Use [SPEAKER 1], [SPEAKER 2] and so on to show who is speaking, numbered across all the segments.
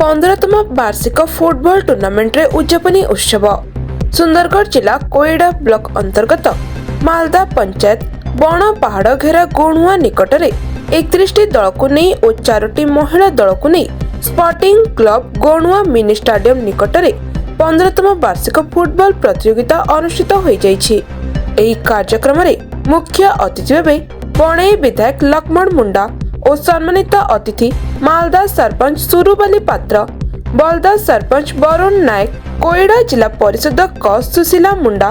[SPEAKER 1] 15तम वार्षिक football tournament रे उद्यापनी उत्सव सुंदरगढ़ जिला कोयडा ब्लॉक अंतर्गत मालदा पंचायत बण पहाड़ घेरा गोणुआ निकट में 31 दल को नहीं और 4 महिला दल को नहीं स्पोर्टिंग क्लब गोणुआ मिनी स्टेडियम निकट में 15तम वार्षिक फुटबॉल प्रतियोगिता अनुष्ठित हो जाइछि। एही कार्यक्रम रे मुख्य अतिथि भावे बणई विधायक लक्ष्मण मुंडा और सम्मानित अतिथि मालदा सरपंच सुरुबाली पात्र, बलदा सरपंच वरुण नायक, कोयडा जिला परिषद क सुशीला मुंडा,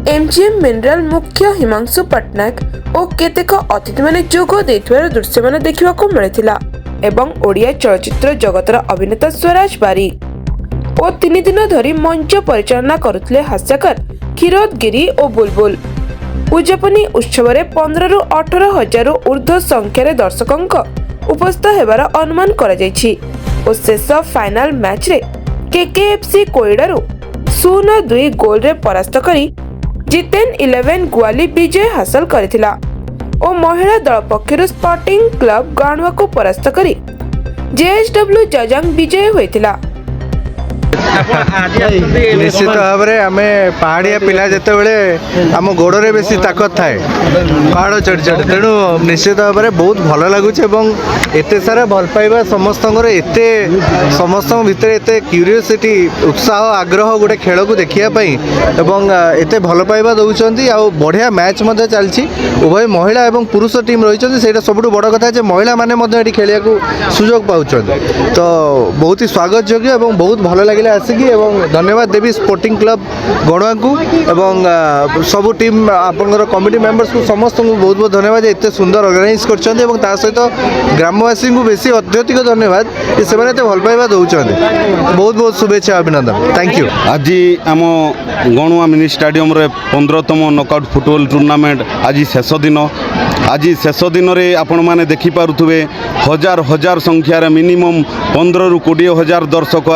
[SPEAKER 1] एमजीएम मिनरल मुख्य हिमांशु पट्टनायक और केतेक अतिथि माने जोग देथिबार दृश्य माने देखिबाकू मिलिथिला एवं ओडिया चलचित्र जगतर अभिनेता स्वराज बारिक और 3 दिन धरी मंच परिचालना करुथिले हास्यकार क्षीरोद गिरी और बुलबुल। उद्यापनी उत्सव 15 रु 18 हजार ऊर्ध्व संख्यार दर्शकों उपस्थित होबार अनुमान करा जायछि और शेष फाइनल मैच रे केकेएफसी कोयडारू 0-2 गोल रे परास्त करी जितेन 11 गुआली विजय हासिल करथिला और महिला दल पक्षरु स्पोर्टिंग क्लब गाणुआ को परास्त करी जेएसडब्ल्यू जजांग विजय होइथिला।
[SPEAKER 2] निश्चित भाव में आम पहाड़िया पिला जिते बड़े आम गोड़े बेसी ताकत थाए पहाड़ चढ़ी चढ़ी तेणु निश्चित भाव में बहुत भल लगुच एत सारा भल पाइबा समस्त समस्त भितर एत क्यूरियोसिटी उत्साह आग्रह गोटे खेल को देखापी एत भल पाइबा दौरान बढ़िया मैच चलती उभय महिला और पुरुष टीम रही से सब बड़ कथा महिला मैंने खेलिया सुजोग पाँच तो बहुत ही स्वागत योग्य और बहुत भल लगे आसिकी एवं धन्यवाद देवी स्पोर्टिंग क्लब गणुआ को एवं सब टीम आपंकर कमिटी मेंबर्स को समस्त को बहुत बहुत धन्यवाद एत सुंदर ऑर्गेनाइज कर सहित ग्रामवासी को बेसी अत्यधिक धन्यवाद से भल पाइबा दौरान बहुत बहुत शुभेच्छा अभिनंदन थैंक यू।
[SPEAKER 3] आज आम गणुआ मिनी स्टेडियम 15तम नॉकआउट फुटबॉल टूर्नामेंट आज शेष दिन रे आपण माने देखि पारुथुबे हजार हजार संख्यार मिनिमम 15 रु 20 हजार दर्शक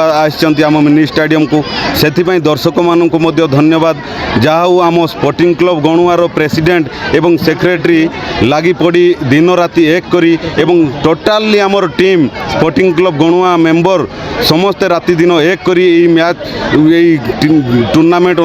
[SPEAKER 3] आम मिनी स्टेडियम को से दर्शक मानक धन्यवाद जहाँ आम स्पोर्टिंग क्लब गणुआर प्रेसिडेंट एवं सेक्रेटरी लगी पड़ी दिन राति एक करी एवं टोटाली आमर टीम स्पोर्टिंग क्लब गणुआ मेंबर समस्ते राति दिन एक करी मैच टूर्नामेंट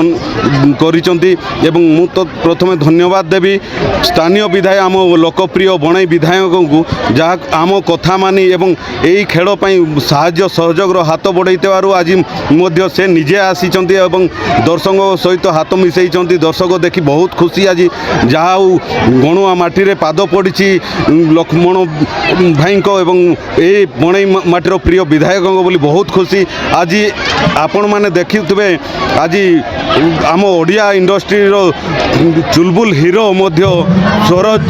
[SPEAKER 3] करिसंती एवं मु तो प्रथमे धन्यवाद देवी स्थानीय विधायक आम लोकप्रिय बणई विधायकों को जहाँ आम कथा मानी एवं यही खेल साहाय्य सहयोग हाथ बढ़ाई आज मध्य से निजे आसी दर्शक सहित हाथ मिसई दर्शक देखी बहुत खुशी आज जहाँ गणुआ माटी पाद पड़ी लक्ष्मण भाई ये बणई माटीर प्रिय विधायकों बोली बहुत खुशी आज आपण मैंने देखिए आज आम ओडिया इंडस्ट्री चुलबुल हीरो स्वराज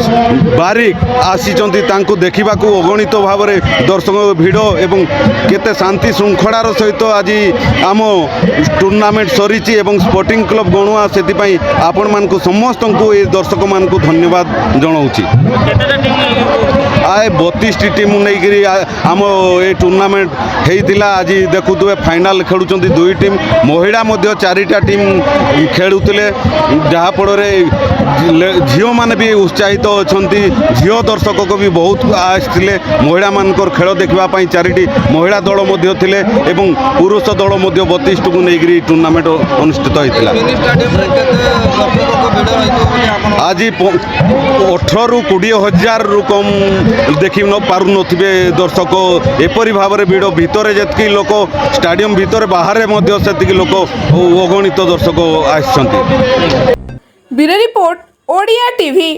[SPEAKER 3] बारिक आसी देखा अगणित भाव में दर्शक भिड़ एवं केते शांति श्रृंखलार सहित आज आम टूर्नामेंट सरी स्पोर्टिंग क्लब गणुआ से आपण मान समस्त को ये दर्शक मान धन्यवाद जनाऊँगी। आए 32 टीम नहीं आम ये टूर्नामेंट होता आज देखुए फाइनाल खेलुं 2 टीम महिला 4टा टीम खेलुले जहाँफल झील मैंने भी उत्साहित अच्छा झील दर्शक को भी बहुत आसते महिला मान खेल देखापी 4टी महिला दल थे एवं पुरुष दल 32 को लेकर टूर्नामेंट अनुष्ठित होता आज 18 रु 20 हजार रु कम देखी न पारु नथिबे दर्शक एपरी भाव में भिड़ भितर जी लोक स्टाडियम भितर बाहर से लोक अगणित दर्शक आसछन्ति।
[SPEAKER 1] Bureau report Odia TV.